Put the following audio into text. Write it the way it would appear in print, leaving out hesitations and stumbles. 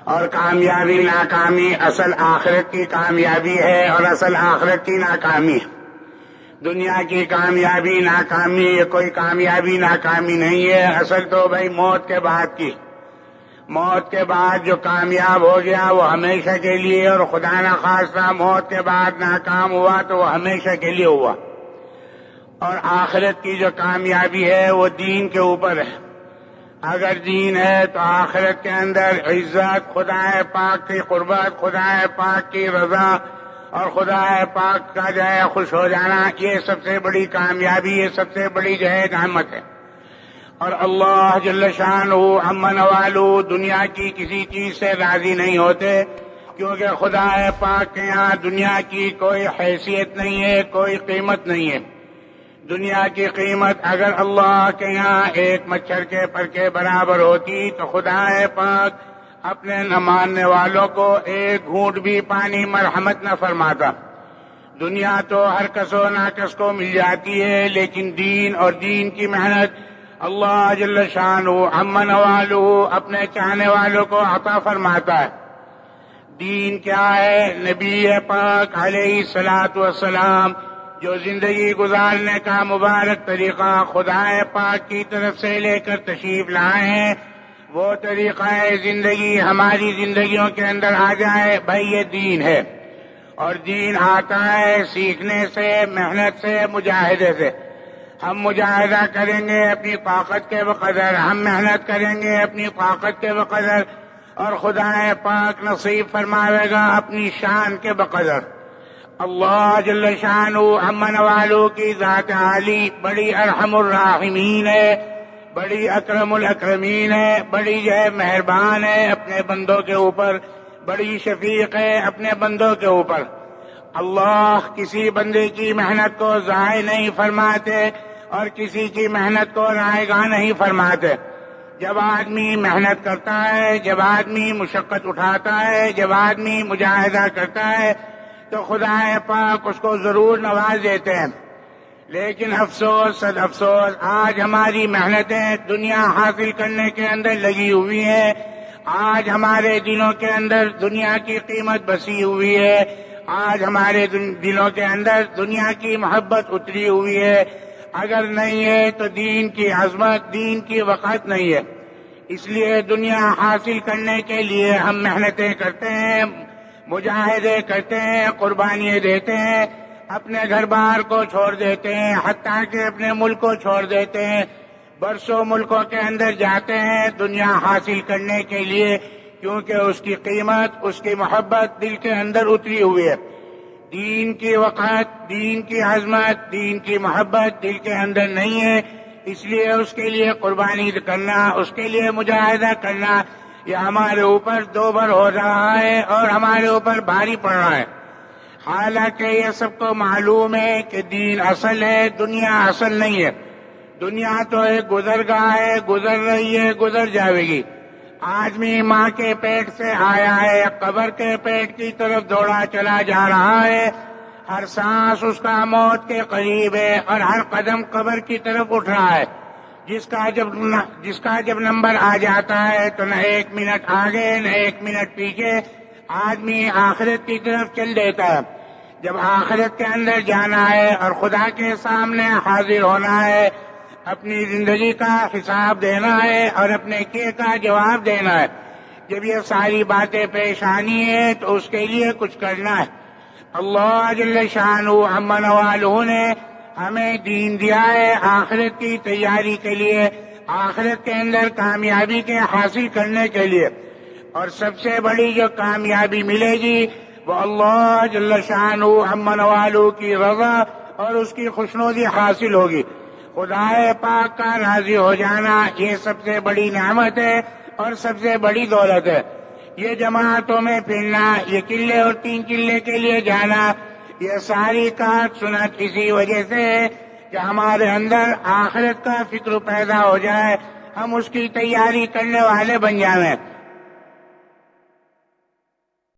اور کامیابی ناکامی اصل آخرت کی کامیابی ہے اور اصل آخرت کی ناکامی ہے۔ دنیا کی کامیابی ناکامی یہ کوئی کامیابی ناکامی نہیں ہے، اصل تو بھائی موت کے بعد کی، موت کے بعد جو کامیاب ہو گیا وہ ہمیشہ کے لیے، اور خدا نخواستہ موت کے بعد ناکام ہوا تو وہ ہمیشہ کے لیے ہوا۔ اور آخرت کی جو کامیابی ہے وہ دین کے اوپر ہے۔ اگر دین ہے تو آخرت کے اندر عزت، خدا پاک کی قربت، خدا پاک کی رضا اور خدا پاک کا جو ہے خوش ہو جانا، یہ سب سے بڑی کامیابی، یہ سب سے بڑی جو ہے نعمت ہے۔ اور اللہ جل شانہ عما نوالہ دنیا کی کسی چیز سے راضی نہیں ہوتے، کیونکہ خدا پاک کے یہاں دنیا کی کوئی حیثیت نہیں ہے، کوئی قیمت نہیں ہے۔ دنیا کی قیمت اگر اللہ کے یہاں ایک مچھر کے پر کے برابر ہوتی تو خدا پاک اپنے نہ ماننے والوں کو ایک گھونٹ بھی پانی مرحمت نہ فرماتا۔ دنیا تو ہر کس و ناکس کو مل جاتی ہے، لیکن دین اور دین کی محنت اللہ جل شانہ عما نوالہ اپنے چاہنے والوں کو عطا فرماتا ہے۔ دین کیا ہے؟ نبی پاک علیہ الصلوۃ والسلام جو زندگی گزارنے کا مبارک طریقہ خدا پاک کی طرف سے لے کر تشریف لائے ہیں، وہ طریقہ زندگی ہماری زندگیوں کے اندر آ جائے، بھائی یہ دین ہے۔ اور دین آتا ہے سیکھنے سے، محنت سے، مجاہدے سے۔ ہم مجاہدہ کریں گے اپنی طاقت کے بقدر، ہم محنت کریں گے اپنی طاقت کے بقدر، اور خدا پاک نصیب فرماوے گا اپنی شان کے بقدر۔ اللہ جل شانہ عما نوالہ کی ذات عالی بڑی ارحم الراحمین ہے، بڑی اکرم الاکرمین ہے، بڑی جو ہے مہربان ہے اپنے بندوں کے اوپر، بڑی شفیق ہے اپنے بندوں کے اوپر۔ اللہ کسی بندے کی محنت کو ضائع نہیں فرماتے اور کسی کی محنت کو رائے گاہ نہیں فرماتے۔ جب آدمی محنت کرتا ہے، جب آدمی مشقت اٹھاتا ہے، جب آدمی مجاہدہ کرتا ہے تو خدا پاک اس کو ضرور نواز دیتے ہیں۔ لیکن افسوس صد افسوس، آج ہماری محنتیں دنیا حاصل کرنے کے اندر لگی ہوئی ہیں، آج ہمارے دلوں کے اندر دنیا کی قیمت بسی ہوئی ہے، آج ہمارے دلوں کے اندر دنیا کی محبت اتری ہوئی ہے۔ اگر نہیں ہے تو دین کی عظمت، دین کی وقت نہیں ہے۔ اس لیے دنیا حاصل کرنے کے لیے ہم محنتیں کرتے ہیں، مجاہدے کرتے ہیں، قربانیاں دیتے ہیں، اپنے گھر بار کو چھوڑ دیتے ہیں، حتیٰ کہ اپنے ملک کو چھوڑ دیتے ہیں، برسوں ملکوں کے اندر جاتے ہیں دنیا حاصل کرنے کے لیے، کیونکہ اس کی قیمت، اس کی محبت دل کے اندر اتری ہوئی ہے۔ دین کی وقت، دین کی عظمت، دین کی محبت دل کے اندر نہیں ہے، اس لیے اس کے لیے قربانی کرنا، اس کے لیے مجاہدہ کرنا یہ ہمارے اوپر دوبر ہو رہا ہے اور ہمارے اوپر بھاری پڑ رہا ہے۔ حالانکہ یہ سب کو معلوم ہے کہ دین اصل ہے، دنیا اصل نہیں ہے۔ دنیا تو ایک گزرگاہ ہے، گزر رہی ہے، گزر جائے گی۔ آدمی ماں کے پیٹ سے آیا ہے، قبر کے پیٹ کی طرف دوڑا چلا جا رہا ہے، ہر سانس اس کا موت کے قریب ہے اور ہر قدم قبر کی طرف اٹھ رہا ہے۔ جس کا جب نمبر آ جاتا ہے تو نہ ایک منٹ آگے نہ ایک منٹ پیچھے، آدمی آخرت کی طرف چل دیتا ہے۔ جب آخرت کے اندر جانا ہے اور خدا کے سامنے حاضر ہونا ہے، اپنی زندگی کا حساب دینا ہے اور اپنے کیے کا جواب دینا ہے، جب یہ ساری باتیں پیش آنی ہے تو اس کے لیے کچھ کرنا ہے۔ اللہ جل شانہ عما نوالہ نے ہمیں دین دیا ہے آخرت کی تیاری کے لیے، آخرت کے اندر کامیابی کے حاصل کرنے کے لیے، اور سب سے بڑی جو کامیابی ملے گی وہ اللہ جل شانہ عما نوالہ کی رضا اور اس کی خوشنودی حاصل ہوگی۔ خدا پاک کا راضی ہو جانا یہ سب سے بڑی نعمت ہے اور سب سے بڑی دولت ہے۔ یہ جماعتوں میں پھرنا، یہ قلعے اور 3 قلعے کے لیے جانا، یہ ساری کاٹ سنت اسی وجہ سے ہے کہ ہمارے اندر آخرت کا فکر پیدا ہو جائے، ہم اس کی تیاری کرنے والے بن جائیں۔